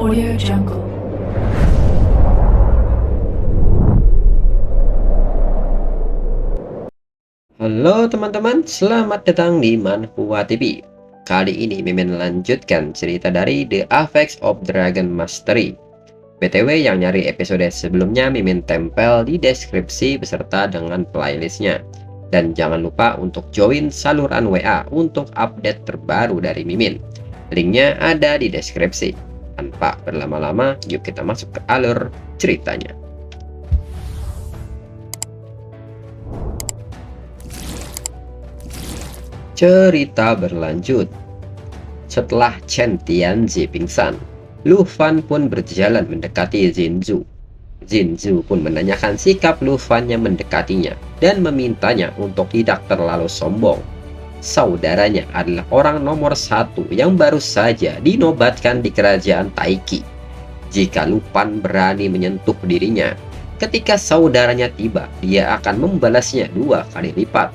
Audio Jungle. Halo teman-teman, selamat datang di Manhwa TV. Kali ini Mimin lanjutkan cerita dari The Apex of Dragon Mastery. BTW yang nyari episode sebelumnya Mimin tempel di deskripsi beserta dengan playlistnya. Dan jangan lupa untuk join saluran WA untuk update terbaru dari Mimin. Linknya ada di deskripsi. Tanpa berlama-lama, yuk kita masuk ke alur ceritanya. Cerita berlanjut. Setelah Chen Tianzi pingsan, Lu Fan pun berjalan mendekati Jinzu. Jinzu pun menanyakan sikap Lu Fan yang mendekatinya dan memintanya untuk tidak terlalu sombong. Saudaranya adalah orang nomor satu yang baru saja dinobatkan di kerajaan Taiki. Jika Lu Fan berani menyentuh dirinya, ketika saudaranya tiba, dia akan membalasnya 2 kali lipat.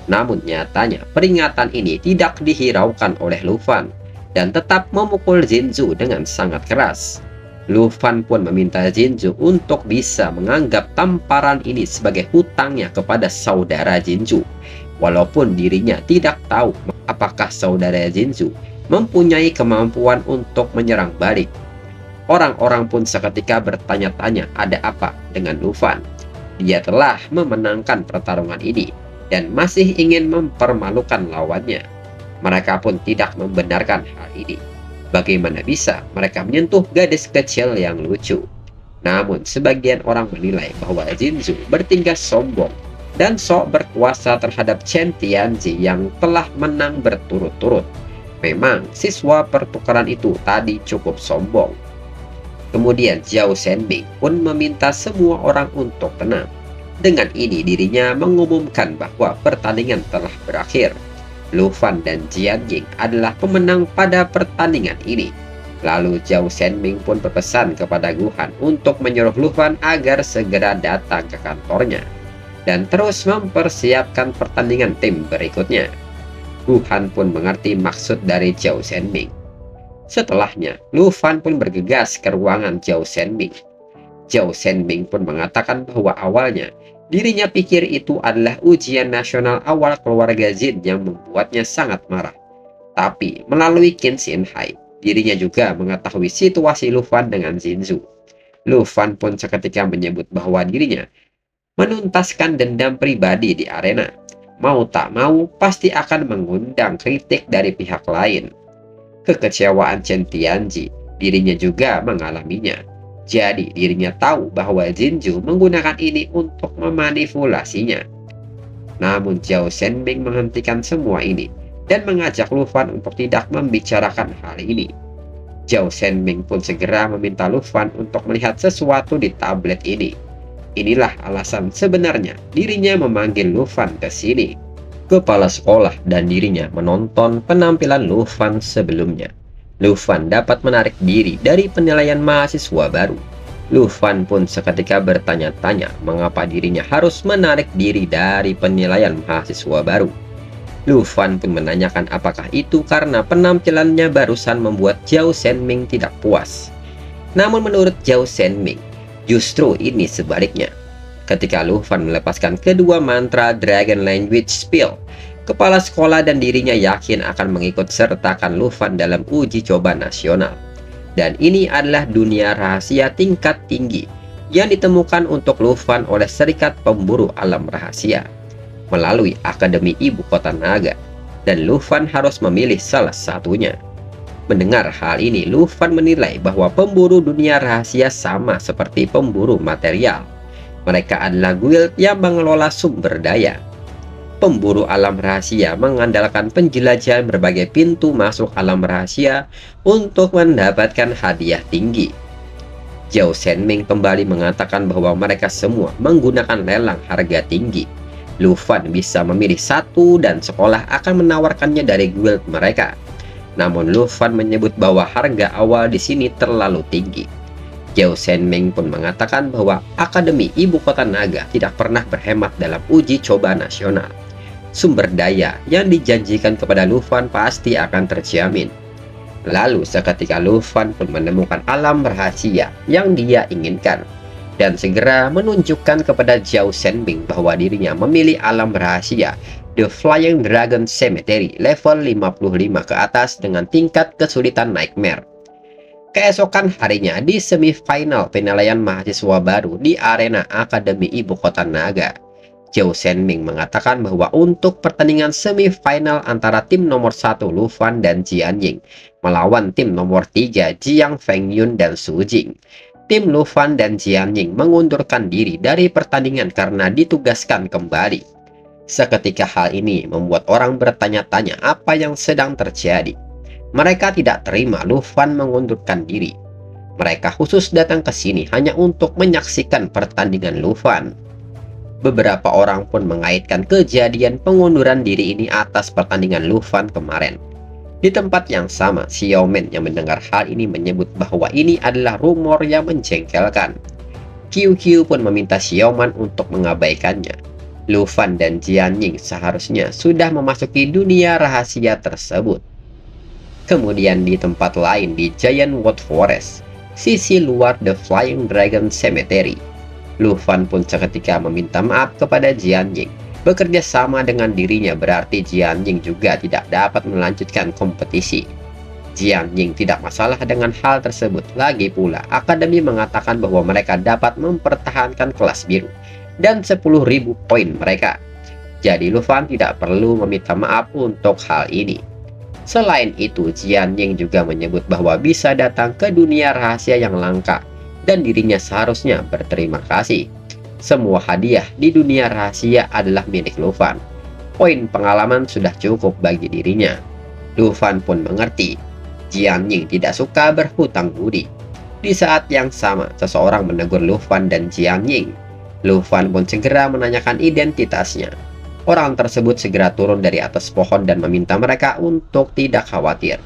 Namun nyatanya peringatan ini tidak dihiraukan oleh Lu Fan dan tetap memukul Jinzu dengan sangat keras. Lu Fan pun meminta Jinzu untuk bisa menganggap tamparan ini sebagai hutangnya kepada saudara Jinzu, walaupun dirinya tidak tahu apakah saudara Jinzu mempunyai kemampuan untuk menyerang balik. Orang-orang pun seketika bertanya-tanya ada apa dengan Lu Fan. Dia telah memenangkan pertarungan ini dan masih ingin mempermalukan lawannya. Mereka pun tidak membenarkan hal ini. Bagaimana bisa mereka menyentuh gadis kecil yang lucu? Namun sebagian orang menilai bahwa Jinzu bertingkah sombong dan sok berkuasa terhadap Chen Tianzi yang telah menang berturut-turut. Memang siswa pertukaran itu tadi cukup sombong. Kemudian Zhao Shenbing pun meminta semua orang untuk tenang. Dengan ini dirinya mengumumkan bahwa pertandingan telah berakhir. Lu Fan dan Jian Ying adalah pemenang pada pertandingan ini. Lalu Zhao Shenbing pun berpesan kepada Guhan untuk menyuruh Lu Fan agar segera datang ke kantornya dan terus mempersiapkan pertandingan tim berikutnya. Guhan pun mengerti maksud dari Zhao Shenbing. Setelahnya, Lu Fan pun bergegas ke ruangan Zhao Shenbing. Zhao Shenbing pun mengatakan bahwa awalnya dirinya pikir itu adalah ujian nasional awal keluarga Jin yang membuatnya sangat marah. Tapi melalui Qin Xin Hai, dirinya juga mengetahui situasi Lu Fan dengan Jinzu. Lu Fan pun seketika menyebut bahwa dirinya menuntaskan dendam pribadi di arena. Mau tak mau pasti akan mengundang kritik dari pihak lain. Kekecewaan Chen Tianzi, dirinya juga mengalaminya. Jadi dirinya tahu bahwa Jinzu menggunakan ini untuk memanipulasinya. Namun Zhao Shenbing menghentikan semua ini dan mengajak Lu Fan untuk tidak membicarakan hal ini. Zhao Shenbing pun segera meminta Lu Fan untuk melihat sesuatu di tablet ini. Inilah alasan sebenarnya dirinya memanggil Lu Fan ke sini. Kepala sekolah dan dirinya menonton penampilan Lu Fan sebelumnya. Lu Fan dapat menarik diri dari penilaian mahasiswa baru. Lu Fan pun seketika bertanya-tanya mengapa dirinya harus menarik diri dari penilaian mahasiswa baru. Lu Fan pun menanyakan apakah itu karena penampilannya barusan membuat Zhao Shenbing tidak puas. Namun menurut Zhao Shenbing, justru ini sebaliknya. Ketika Lu Fan melepaskan kedua mantra Dragon Language Spill, kepala sekolah dan dirinya yakin akan mengikut sertakan Lu Fan dalam uji coba nasional. Dan ini adalah dunia rahasia tingkat tinggi yang ditemukan untuk Lu Fan oleh Serikat Pemburu Alam Rahasia melalui Akademi Ibu Kota Naga. Dan Lu Fan harus memilih salah satunya. Mendengar hal ini, Lu Fan menilai bahwa pemburu dunia rahasia sama seperti pemburu material. Mereka adalah guild yang mengelola sumber daya. Pemburu alam rahasia mengandalkan penjelajahan berbagai pintu masuk alam rahasia untuk mendapatkan hadiah tinggi. Zhao Shenbing kembali mengatakan bahwa mereka semua menggunakan lelang harga tinggi. Lu Fan bisa memilih satu dan sekolah akan menawarkannya dari guild mereka. Namun Lu Fan menyebut bahwa harga awal di sini terlalu tinggi. Zhao Shenbing pun mengatakan bahwa Akademi Ibu Kota Naga tidak pernah berhemat dalam uji coba nasional. Sumber daya yang dijanjikan kepada Lu Fan pasti akan terjamin. Lalu seketika Lu Fan pun menemukan alam rahasia yang dia inginkan dan segera menunjukkan kepada Zhao Shenbing bahwa dirinya memilih alam rahasia The Flying Dragon Cemetery level 55 ke atas dengan tingkat kesulitan Nightmare. Keesokan harinya di semifinal penilaian mahasiswa baru di arena Akademi Ibu Kota Naga, Zhao Shenming mengatakan bahwa untuk pertandingan semifinal antara tim nomor 1 Lu Fan dan Jian Ying melawan tim nomor 3 Jiang Fengyun dan Su Jing, tim Lu Fan dan Jian Ying mengundurkan diri dari pertandingan karena ditugaskan kembali. Seketika hal ini membuat orang bertanya-tanya apa yang sedang terjadi. Mereka tidak terima Lu Fan mengundurkan diri. Mereka khusus datang ke sini hanya untuk menyaksikan pertandingan Lu Fan. Beberapa orang pun mengaitkan kejadian pengunduran diri ini atas pertandingan Lu Fan kemarin. Di tempat yang sama, Xiaomen yang mendengar hal ini menyebut bahwa ini adalah rumor yang menjengkelkan. QQ pun meminta Xiaoman untuk mengabaikannya. Lu Fan dan Jian Ying seharusnya sudah memasuki dunia rahasia tersebut. Kemudian di tempat lain di Giant Wood Forest, sisi luar The Flying Dragon Cemetery, Lu Fan pun seketika meminta maaf kepada Jian Ying. Bekerja sama dengan dirinya berarti Jian Ying juga tidak dapat melanjutkan kompetisi. Jian Ying tidak masalah dengan hal tersebut. Lagi pula, Akademi mengatakan bahwa mereka dapat mempertahankan kelas biru dan 10.000 poin mereka. Jadi Lu Fan tidak perlu meminta maaf untuk hal ini. Selain itu, Jian Ying juga menyebut bahwa bisa datang ke dunia rahasia yang langka dan dirinya seharusnya berterima kasih. Semua hadiah di dunia rahasia adalah milik Lu Fan. Poin pengalaman sudah cukup bagi dirinya. Lu Fan pun mengerti Jian Ying tidak suka berhutang budi. Di saat yang sama, seseorang menegur Lu Fan dan Jian Ying. Lu Fan pun segera menanyakan identitasnya. Orang tersebut segera turun dari atas pohon dan meminta mereka untuk tidak khawatir.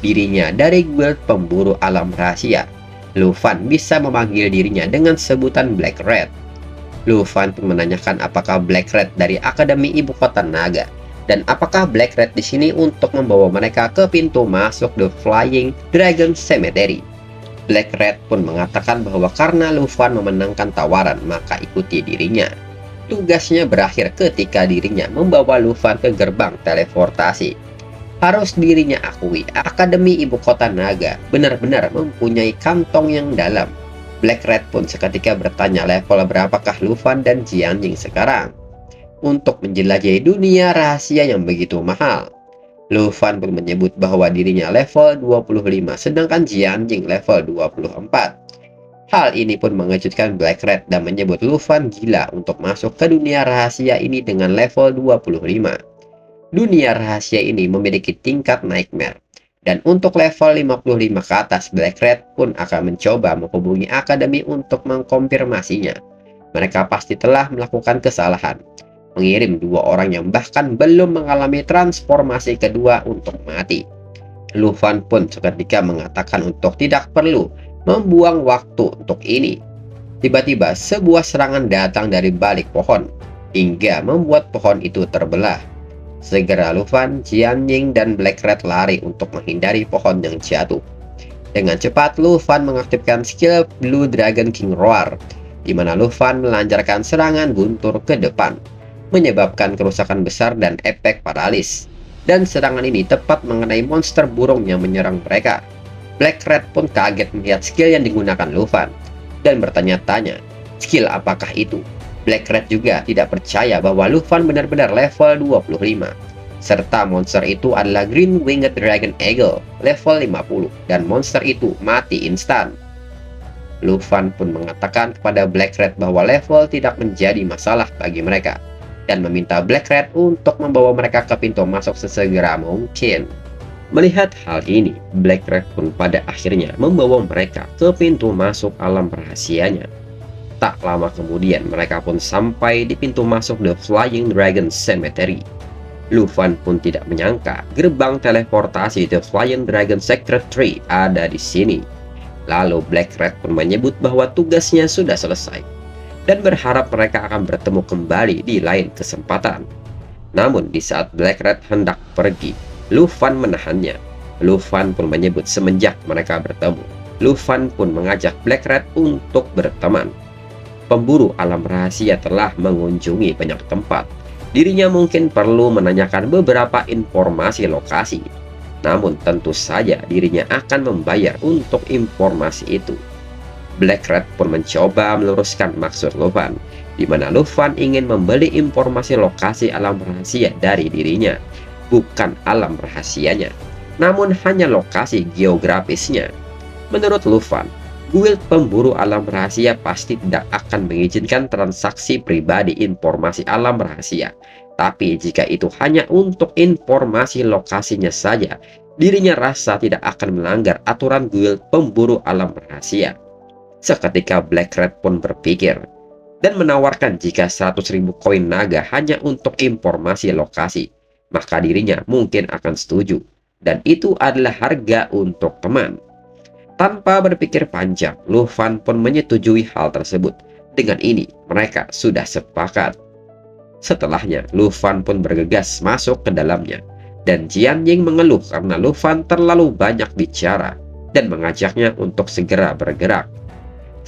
Dirinya dari guild pemburu alam rahasia. Lu Fan bisa memanggil dirinya dengan sebutan Black Red. Lu Fan pun menanyakan apakah Black Red dari Akademi Ibu Kota Naga dan apakah Black Red di sini untuk membawa mereka ke pintu masuk The Flying Dragon Cemetery. Black Red pun mengatakan bahwa karena Lu Fan memenangkan tawaran maka ikuti dirinya. Tugasnya berakhir ketika dirinya membawa Lu Fan ke gerbang teleportasi. Harus dirinya akui, Akademi Ibu Kota Naga benar-benar mempunyai kantong yang dalam. Black Red pun seketika bertanya level berapakah Lu Fan dan Jian Ying sekarang untuk menjelajahi dunia rahasia yang begitu mahal. Lu Fan pun menyebut bahwa dirinya level 25 sedangkan Jian Ying level 24. Hal ini pun mengejutkan Black Red dan menyebut Lu Fan gila untuk masuk ke dunia rahasia ini dengan level 25. Dunia rahasia ini memiliki tingkat Nightmare. Dan untuk level 55 ke atas, Black Red pun akan mencoba menghubungi Akademi untuk mengkonfirmasinya. Mereka pasti telah melakukan kesalahan, mengirim dua orang yang bahkan belum mengalami transformasi kedua untuk mati. Lu Fan pun seketika mengatakan untuk tidak perlu membuang waktu untuk ini. Tiba-tiba sebuah serangan datang dari balik pohon hingga membuat pohon itu terbelah. Segera Lu Fan, Jian Ying, dan Black Red lari untuk menghindari pohon yang jatuh. Dengan cepat Lu Fan mengaktifkan skill Blue Dragon King Roar, di mana Lu Fan melancarkan serangan guntur ke depan, menyebabkan kerusakan besar dan efek paralis. Dan serangan ini tepat mengenai monster burung yang menyerang mereka. Black Red pun kaget melihat skill yang digunakan Lu Fan dan bertanya-tanya, skill apakah itu? Black Red juga tidak percaya bahwa Lu Fan benar-benar level 25, serta monster itu adalah Green Winged Dragon Eagle level 50 dan monster itu mati instan. Lu Fan pun mengatakan kepada Black Red bahwa level tidak menjadi masalah bagi mereka dan meminta Black Red untuk membawa mereka ke pintu masuk sesegera mungkin. Melihat hal ini, Black Red pun pada akhirnya membawa mereka ke pintu masuk alam rahasianya. Tak lama kemudian, mereka pun sampai di pintu masuk The Flying Dragon Cemetery. Lu Fan pun tidak menyangka gerbang teleportasi The Flying Dragon Secret Tree ada di sini. Lalu Black Red pun menyebut bahwa tugasnya sudah selesai dan berharap mereka akan bertemu kembali di lain kesempatan. Namun di saat Black Red hendak pergi, Lu Fan menahannya. Lu Fan pun menyebut semenjak mereka bertemu, Lu Fan pun mengajak Black Rat untuk berteman. Pemburu alam rahasia telah mengunjungi banyak tempat. Dirinya mungkin perlu menanyakan beberapa informasi lokasi. Namun tentu saja dirinya akan membayar untuk informasi itu. Black Rat pun mencoba meluruskan maksud Lu Fan, di mana Lu Fan ingin membeli informasi lokasi alam rahasia dari dirinya, bukan alam rahasianya, namun hanya lokasi geografisnya. Menurut Lu Fan, guild pemburu alam rahasia pasti tidak akan mengizinkan transaksi pribadi informasi alam rahasia. Tapi jika itu hanya untuk informasi lokasinya saja, dirinya rasa tidak akan melanggar aturan guild pemburu alam rahasia. Seketika Black Rat pun berpikir dan menawarkan jika 100.000 koin naga hanya untuk informasi lokasi, maka dirinya mungkin akan setuju. Dan itu adalah harga untuk teman. Tanpa berpikir panjang, Lu Fan pun menyetujui hal tersebut. Dengan ini, mereka sudah sepakat. Setelahnya, Lu Fan pun bergegas masuk ke dalamnya. Dan Jian Ying mengeluh karena Lu Fan terlalu banyak bicara dan mengajaknya untuk segera bergerak.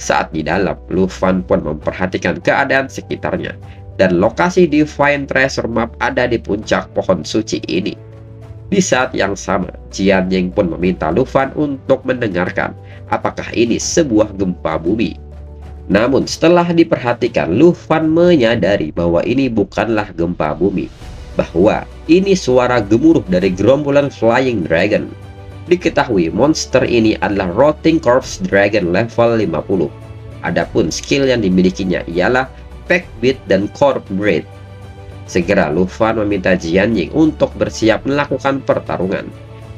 Saat di dalam, Lu Fan pun memperhatikan keadaan sekitarnya. Dan lokasi Divine Treasure Map ada di puncak pohon suci ini. Di saat yang sama, Jian Ying pun meminta Lu Fan untuk mendengarkan apakah ini sebuah gempa bumi. Namun setelah diperhatikan, Lu Fan menyadari bahwa ini bukanlah gempa bumi, bahwa ini suara gemuruh dari gerombolan Flying Dragon. Diketahui monster ini adalah Rotting Corpse Dragon level 50. Adapun skill yang dimilikinya ialah Pack Beat dan Corp Breed. Segera Lu Fan meminta Jian Ying untuk bersiap melakukan pertarungan.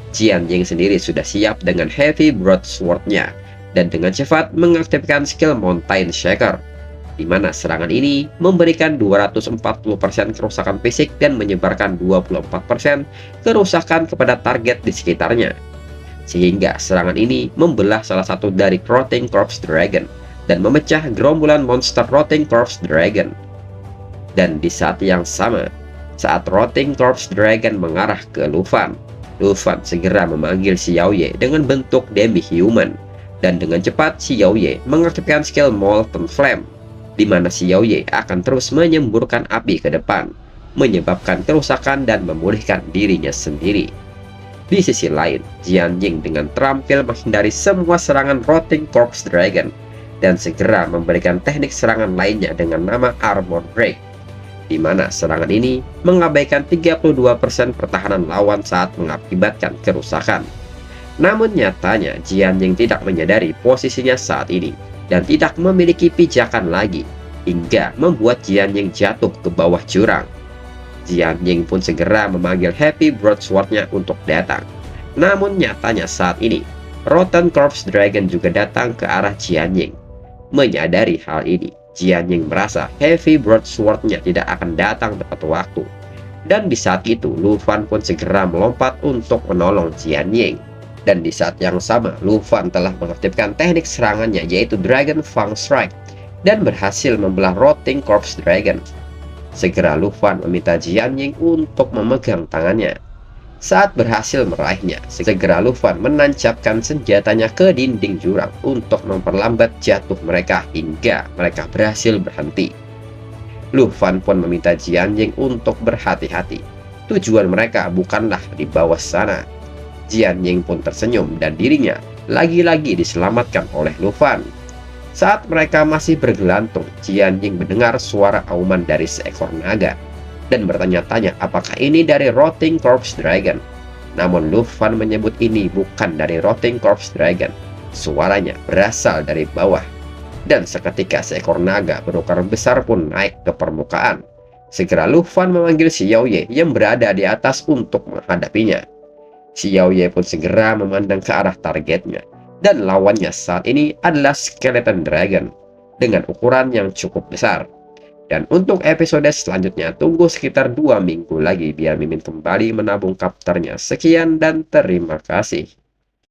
Jian Ying sendiri sudah siap dengan heavy broadsword-nya dan dengan cepat mengaktifkan skill Mountain Shaker, di mana serangan ini memberikan 240% kerusakan fisik dan menyebarkan 24% kerusakan kepada target di sekitarnya. Sehingga serangan ini membelah salah satu dari Rotting Corpse Dragon dan memecah gerombolan monster Rotting Corpse Dragon. Dan di saat yang sama, saat Rotting Corpse Dragon mengarah ke Lu Fan segera memanggil Xiao Ye dengan bentuk demi-human. Dan dengan cepat Xiao Ye mengaktifkan skill Molten Flame, di mana Xiao Ye akan terus menyemburkan api ke depan, menyebabkan kerusakan dan memulihkan dirinya sendiri. Di sisi lain, Jian Ying dengan terampil menghindari semua serangan Rotting Corpse Dragon dan segera memberikan teknik serangan lainnya dengan nama Armor Break, di mana serangan ini mengabaikan 32% pertahanan lawan saat mengakibatkan kerusakan. Namun nyatanya Jian Ying tidak menyadari posisinya saat ini dan tidak memiliki pijakan lagi, hingga membuat Jian Ying jatuh ke bawah jurang. Jian Ying pun segera memanggil Happy Broadsword-nya untuk datang. Namun nyatanya saat ini Rotten Corpse Dragon juga datang ke arah Jian Ying. Menyadari hal ini, Jian Ying merasa Heavy Broadsword-nya tidak akan datang tepat waktu. Dan di saat itu, Lu Fan pun segera melompat untuk menolong Jian Ying. Dan di saat yang sama, Lu Fan telah mengaktifkan teknik serangannya yaitu Dragon Fang Strike dan berhasil membelah Rotting Corpse Dragon. Segera Lu Fan meminta Jian Ying untuk memegang tangannya. Saat berhasil meraihnya, segera Lu Fan menancapkan senjatanya ke dinding jurang untuk memperlambat jatuh mereka hingga mereka berhasil berhenti. Lu Fan pun meminta Jian Ying untuk berhati-hati. Tujuan mereka bukanlah di bawah sana. Jian Ying pun tersenyum dan dirinya lagi-lagi diselamatkan oleh Lu Fan. Saat mereka masih bergelantung, Jian Ying mendengar suara auman dari seekor naga dan bertanya-tanya apakah ini dari Rotting Corpse Dragon. Namun Lu Fan menyebut ini bukan dari Rotting Corpse Dragon. Suaranya berasal dari bawah. Dan seketika seekor naga berukar besar pun naik ke permukaan. Segera Lu Fan memanggil Xiao Ye yang berada di atas untuk menghadapinya. Xiao Ye pun segera memandang ke arah targetnya. Dan lawannya saat ini adalah Skeleton Dragon dengan ukuran yang cukup besar. Dan untuk episode selanjutnya tunggu sekitar 2 minggu lagi biar Mimin kembali menabung kapternya. Sekian dan terima kasih.